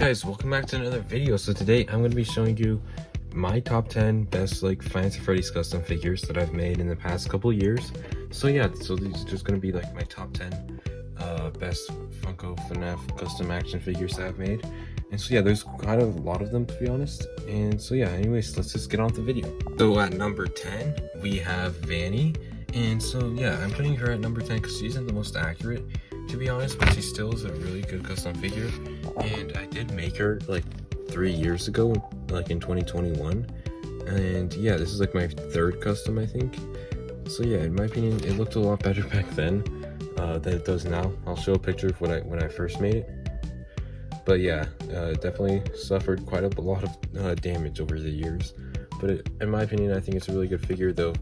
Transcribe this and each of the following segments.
Guys, welcome back to another video. So today I'm going to be showing you my top 10 best Five Freddy's custom figures that I've made in the past couple years. So yeah, so these are just going to be my top 10 best Funko FNAF custom action figures that I've made. And so yeah, there's kind of a lot of them, to be honest. And so yeah, anyways, let's just get on with the video. So at number 10 we have Vanny. And so yeah, I'm putting her at number 10 because she isn't the most accurate, to be honest, but she still is a really good custom figure. And I did make her 3 years ago, in 2021. And yeah, this is my third custom, I think. So yeah, in my opinion, it looked a lot better back then than it does now. I'll show a picture of when I first made it. But yeah, definitely suffered quite a lot of damage over the years. But in my opinion, I think it's a really good figure, though.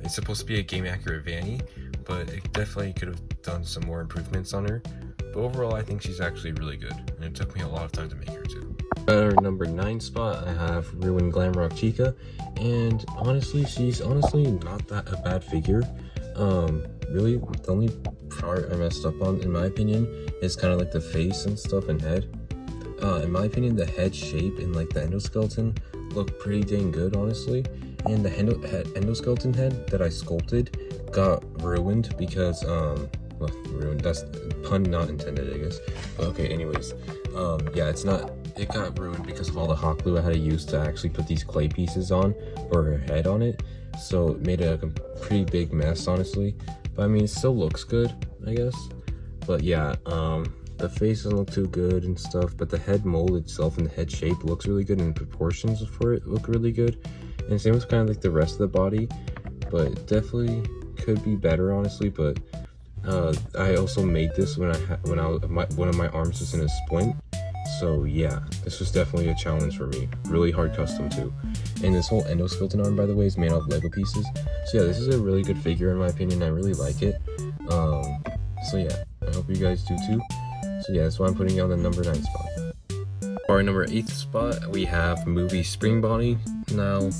It's supposed to be a game accurate Vanny, but it definitely could have done some more improvements on her. But overall, I think she's actually really good, and it took me a lot of time to make her too. At our number 9 spot, I have ruined Glamrock Chica, and honestly, she's not that a bad figure. Really, the only part I messed up on, in my opinion, is kind of the face and stuff and head. In my opinion, the head shape and the endoskeleton look pretty dang good, honestly. And the endoskeleton head that I sculpted got ruined because ruined, that's pun not intended, I guess. But okay, anyways, yeah, it got ruined because of all the hot glue I had to use to actually put these clay pieces on for her head on it. So it made a pretty big mess, honestly. But I mean, it still looks good, I guess. But yeah, the face doesn't look too good and stuff, but the head mold itself and the head shape looks really good, and the proportions for it look really good. And same with kind of the rest of the body, but definitely could be better, honestly. But I also made this when one of my arms was in a splint. So yeah, this was definitely a challenge for me. Really hard custom too. And this whole endoskeleton arm, by the way, is made out of Lego pieces. So yeah, this is a really good figure in my opinion. I really like it. So yeah, I hope you guys do too. So yeah, that's why I'm putting it on the number 9 spot. For our number 8th spot, we have Movie Spring Bonnie. Now,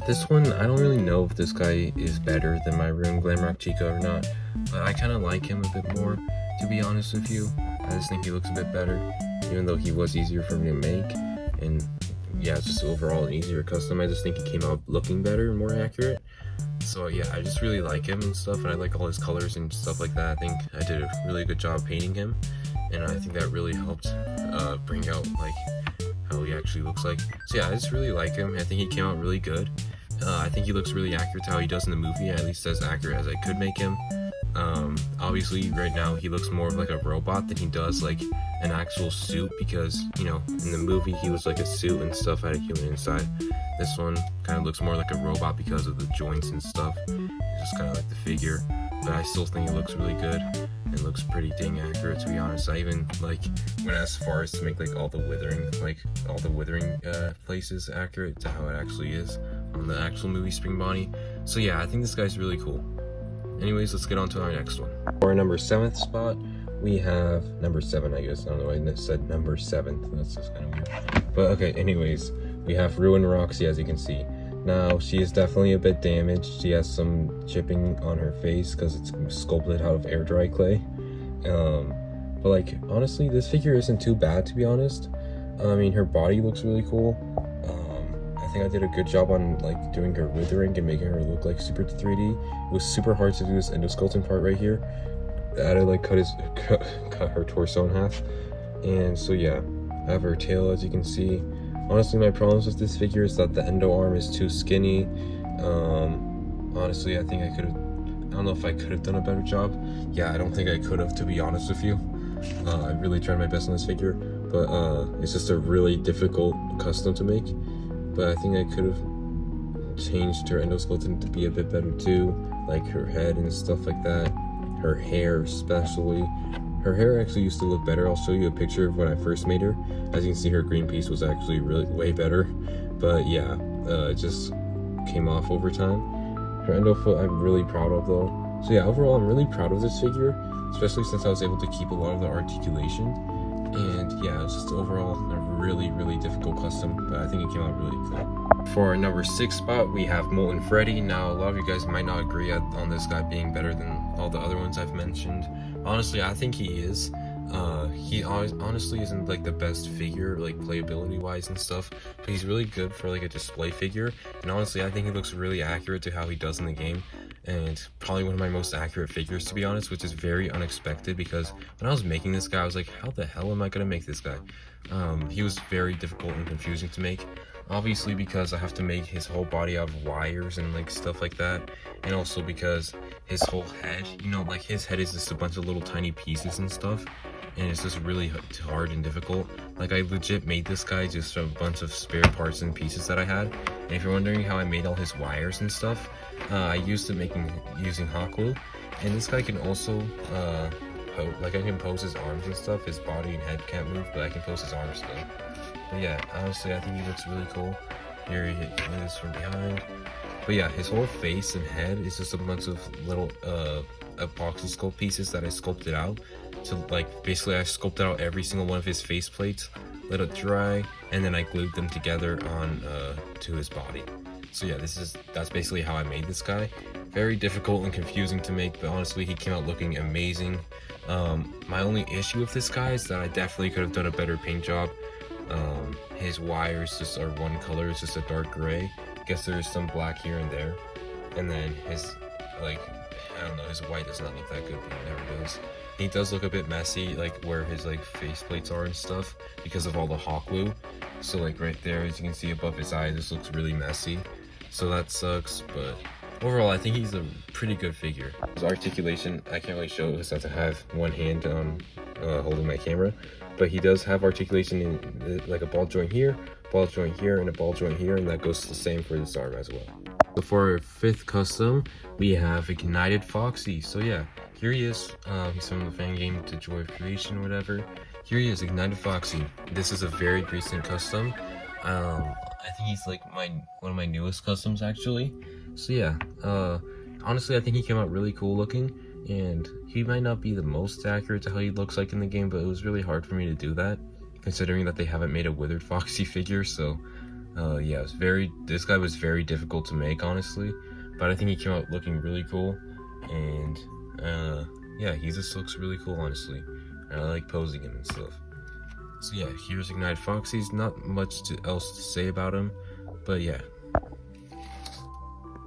this one, I don't really know if this guy is better than my ruined Glamrock Chica or not, but I kind of like him a bit more, to be honest with you. I just think he looks a bit better, even though he was easier for me to make. And yeah, it's just overall an easier custom. I just think he came out looking better and more accurate. So yeah, I just really like him and stuff, and I like all his colors and stuff like that. I think I did a really good job painting him, and I think that really helped bring out how he actually looks like. So yeah, I just really like him. I think he came out really good. I think he looks really accurate to how he does in the movie, at least as accurate as I could make him. Obviously right now he looks more of a robot than he does an actual suit, because in the movie he was a suit and stuff, had a human inside. This one kind of looks more like a robot because of the joints and stuff. It's just kind of like the figure, but I still think it looks really good and looks pretty dang accurate, to be honest. I even went as far as to make all the withering places accurate to how it actually is on the actual movie Spring Bonnie. So yeah, I think this guy's really cool. Anyways, let's get on to our next one. For our number 7th spot, we have number 7, I guess. I don't know why I said number 7th. That's just kind of weird. But okay, anyways, we have ruined Roxy, as you can see. Now, she is definitely a bit damaged. She has some chipping on her face because it's sculpted out of air dry clay. But honestly, this figure isn't too bad, to be honest. I mean, her body looks really cool. I think I did a good job on doing her withering and making her look super 3D. It was super hard to do this endoskeleton part right here. I had to cut her torso in half. And so yeah, I have her tail, as you can see. Honestly, my problems with this figure is that the endo arm is too skinny. Honestly, I think I don't know if I could have done a better job. Yeah, I don't think I could have, to be honest with you. I really tried my best on this figure, but it's just a really difficult custom to make. But I think I could have changed her endoskeleton to be a bit better too, her head and stuff like that. Her hair especially. Her hair actually used to look better. I'll show you a picture of when I first made her. As you can see, her green piece was actually really way better. But yeah, it just came off over time. Her endo foot I'm really proud of though. So yeah, overall I'm really proud of this figure, especially since I was able to keep a lot of the articulation. And yeah, it was just overall a really, really difficult custom, but I think it came out really cool. For our number 6 spot, we have Molton Freddy. Now, a lot of you guys might not agree on this guy being better than all the other ones I've mentioned. Honestly, I think he is. He honestly isn't like the best figure, like playability wise and stuff, but he's really good for like a display figure. And honestly, I think he looks really accurate to how he does in the game, and probably one of my most accurate figures, to be honest, which is very unexpected because when I was making this guy, I was like, how the hell am I gonna make this guy? He was very difficult and confusing to make, obviously because I have to make his whole body out of wires and like stuff like that, and also because his whole head, you know, like his head is just a bunch of little tiny pieces and stuff, and it's just really hard and difficult. Like, I legit made this guy just from a bunch of spare parts and pieces that I had. And if you're wondering how I made all his wires and stuff, I used it using hot glue. And this guy can also like, I can pose his arms and stuff. His body and head can't move, but I can pose his arms still. But yeah, honestly, I think he looks really cool. Here he is from behind. But yeah, his whole face and head is just a bunch of little epoxy sculpt pieces that I sculpted out. So like, basically I sculpted out every single one of his face plates, let it dry, and then I glued them together on to his body. So yeah, that's basically how I made this guy. Very difficult and confusing to make, but honestly he came out looking amazing. My only issue with this guy is that I definitely could have done a better paint job. His wires just are one color, it's just a dark gray. I guess there's some black here and there, and then his, like, I don't know, his white does not look that good, but he never does. He does look a bit messy, like where his like face plates are and stuff, because of all the hot glue. So like right there, as you can see above his eye, this looks really messy. So that sucks, but overall I think he's a pretty good figure. His articulation, I can't really show it because I have to have one hand on holding my camera, but he does have articulation in like a ball joint here, and a ball joint here, and that goes the same for this arm as well. So for our fifth custom, we have Ignited Foxy. So yeah, here he is. He's from the fan game To Joy of Creation or whatever. Here he is, Ignited Foxy. This is a very recent custom. I think he's like one of my newest customs actually. So yeah, honestly I think he came out really cool looking, and he might not be the most accurate to how he looks like in the game, but it was really hard for me to do that, considering that they haven't made a withered Foxy figure. So yeah, this guy was very difficult to make, honestly, but I think he came out looking really cool, and yeah, he just looks really cool, honestly. I like posing him and stuff. So yeah, here's Ignited Foxy's. Not much else to say about him, but yeah.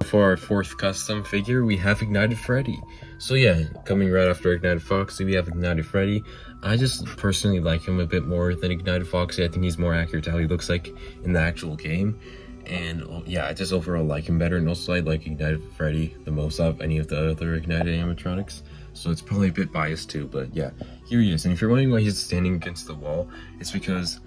For our fourth custom figure, we have Ignited Freddy. So yeah, coming right after Ignited Foxy, we have Ignited Freddy. I just personally like him a bit more than Ignited Foxy. I think he's more accurate to how he looks like in the actual game. And yeah, I just overall like him better, and also I like Ignited Freddy the most out of any of the other Ignited animatronics. So it's probably a bit biased too, but yeah, here he is. And if you're wondering why he's standing against the wall, it's because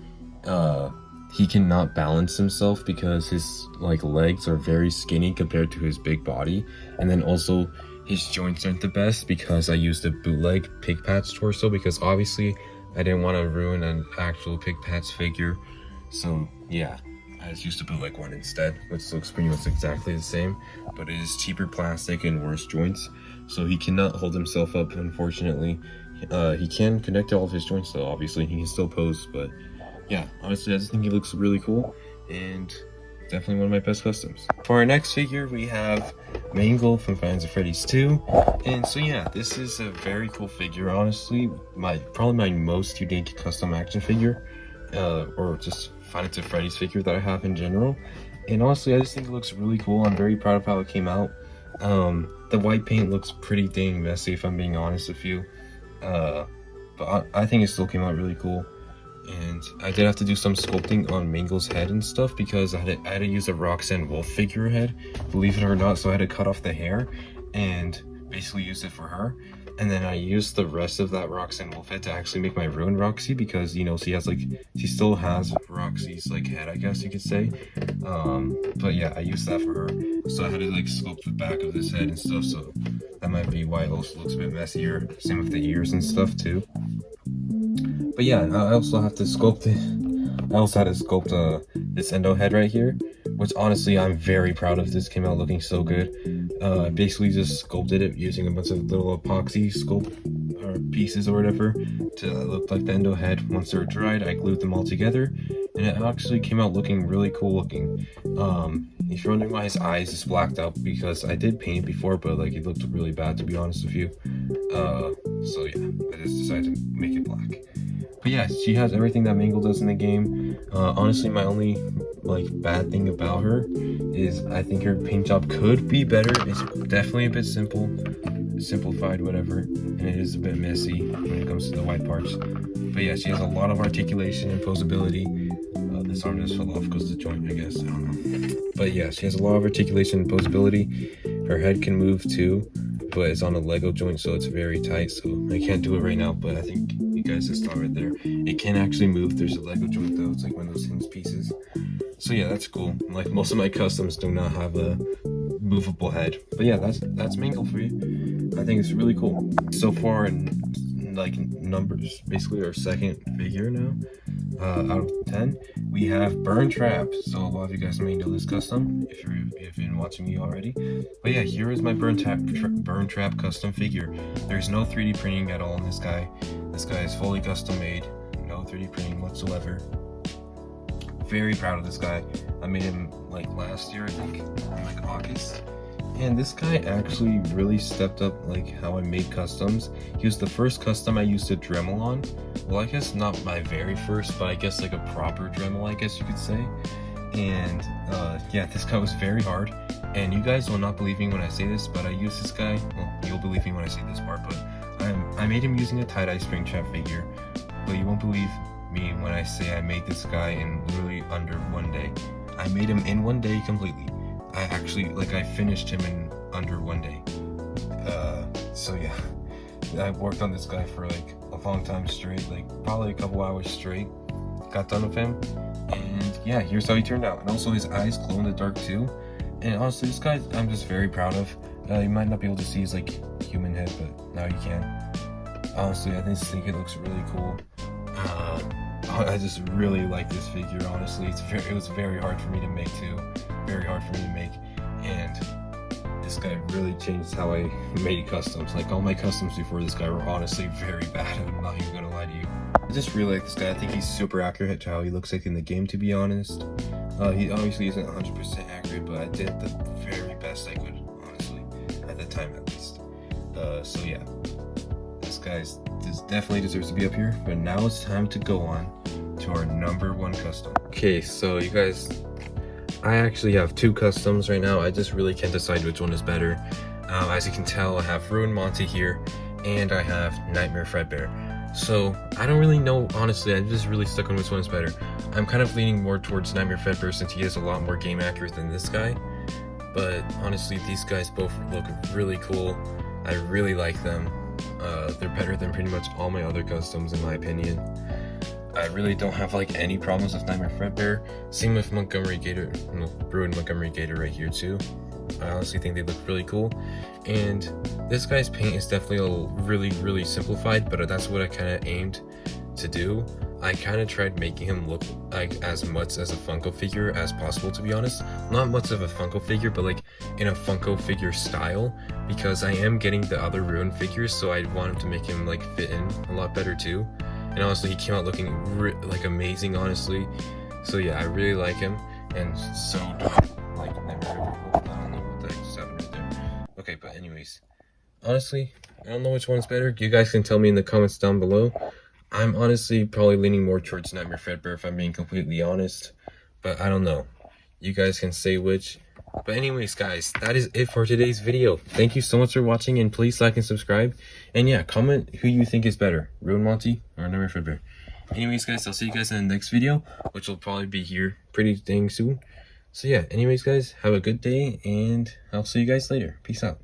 he cannot balance himself because his like legs are very skinny compared to his big body, and then also his joints aren't the best because I used a bootleg Pig Patch torso, because obviously I didn't want to ruin an actual Pig Patch figure. So yeah, I just used a bootleg one instead, which looks pretty much exactly the same, but it is cheaper plastic and worse joints, so he cannot hold himself up, unfortunately. He can connect to all of his joints though, obviously. He can still pose, but yeah, honestly, I just think he looks really cool, and definitely one of my best customs. For our next figure, we have Mangle from Five Nights at Freddy's 2, and so yeah, this is a very cool figure, honestly. Probably my most unique custom action figure, or just Five Nights at Freddy's figure that I have in general. And honestly, I just think it looks really cool. I'm very proud of how it came out. The white paint looks pretty dang messy, if I'm being honest with you, but I think it still came out really cool. And I did have to do some sculpting on Mangle's head and stuff, because I had to use a Roxanne Wolf figure head, believe it or not. So I had to cut off the hair and basically use it for her, and then I used the rest of that Roxanne Wolf head to actually make my ruined Roxy, because, you know, she still has Roxy's like head, I guess you could say. But yeah, I used that for her, so I had to like sculpt the back of this head and stuff, so that might be why it also looks a bit messier. Same with the ears and stuff too. But yeah, I also have to sculpt it. I also had to sculpt this endo head right here, which honestly I'm very proud of. This came out looking so good. I basically just sculpted it using a bunch of little epoxy pieces or whatever to look like the endo head. Once they're dried, I glued them all together, and it actually came out looking really cool looking. If you're wondering why his eyes is blacked out, because I did paint it before, but like it looked really bad, to be honest with you. So yeah, I just decided to make it black. But yeah, she has everything that Mangle does in the game. Honestly, my only like bad thing about her is I think her paint job could be better. It's definitely a bit simplified, whatever, and it is a bit messy when it comes to the white parts. But yeah, she has a lot of articulation and posability. This arm just fell off because of the joint, I guess. I don't know. But yeah, she has a lot of articulation and posability. Her head can move too, but it's on a Lego joint, so it's very tight, so I can't do it right now, but I think you guys just saw right there. It can actually move. There's a Lego joint though. It's like one of those hinge pieces. So yeah, that's cool. Like most of my customs do not have a movable head. But yeah, that's Mangle for you. I think it's really cool. So far in like numbers, basically our second figure now. Out of 10, we have Burn Trap. So a lot of you guys may know this custom if you've been watching me already. But yeah, here is my Burn Trap custom figure. There's no 3D printing at all in this guy. This guy is fully custom made, no 3D printing whatsoever. Very proud of this guy. I made him like last year, I think, in like August. And this guy actually really stepped up like how I made customs. He was the first custom I used a Dremel on. Well, I guess not my very first, but I guess like a proper Dremel, I guess you could say. And yeah, this guy was very hard. And you guys will not believe me when I say this, but I used this guy. Well, you'll believe me when I say this part, but I made him using a tie-dye Springtrap figure. But you won't believe me when I say I made this guy in literally under 1 day. I made him in 1 day completely. I actually, like, I finished him in under 1 day. So yeah, I worked on this guy for like a long time straight, like probably a couple hours straight. Got done with him, and yeah, here's how he turned out. And also his eyes glow in the dark too. And honestly, this guy I'm just very proud of. You might not be able to see his like human head, but now you can. Honestly, I just think it looks really cool. I just really like this figure. Honestly, it was very hard for me to make too. Very hard for me to make, and this guy really changed how I made customs. Like all my customs before this guy were honestly very bad. I'm not even gonna lie to you. I just really like this guy. I think he's super accurate to how he looks like in the game, to be honest. He obviously isn't 100% accurate, but I did the very best I could, honestly, at the time at least. So yeah, this definitely deserves to be up here. But now it's time to go on to our #1 custom. Okay, so you guys, I actually have 2 customs right now. I just really can't decide which one is better. As you can tell, I have Ruined Monty here, and I have Nightmare Fredbear. So I don't really know, honestly. I'm just really stuck on which one is better. I'm kind of leaning more towards Nightmare Fredbear since he is a lot more game accurate than this guy. But honestly, these guys both look really cool. I really like them. They're better than pretty much all my other customs in my opinion. I really don't have like any problems with Nightmare Fredbear. Same with Montgomery Gator, Ruined Montgomery Gator right here too. I honestly think they look really cool. And this guy's paint is definitely really simplified, but that's what I kind of aimed to do. I kind of tried making him look like as much as a Funko figure as possible, to be honest. Not much of a Funko figure, but like in a Funko figure style, because I am getting the other Ruined figures, so I wanted to make him like fit in a lot better too. And honestly, he came out looking like amazing, honestly. So yeah, I really like him, and so do I like Nightmare. I don't know what the heck just happened right there. Okay, but anyways, honestly, I don't know which one's better. You guys can tell me in the comments down below. I'm honestly probably leaning more towards Nightmare Fredbear if I'm being completely honest, but I don't know. You guys can say which. But anyways, guys, that is it for today's video. Thank you so much for watching, and please like and subscribe. And yeah, comment who you think is better, Ruined Monty or Nightmare Fredbear. Anyways, guys, I'll see you guys in the next video, which will probably be here pretty dang soon. So yeah, anyways, guys, have a good day, and I'll see you guys later. Peace out.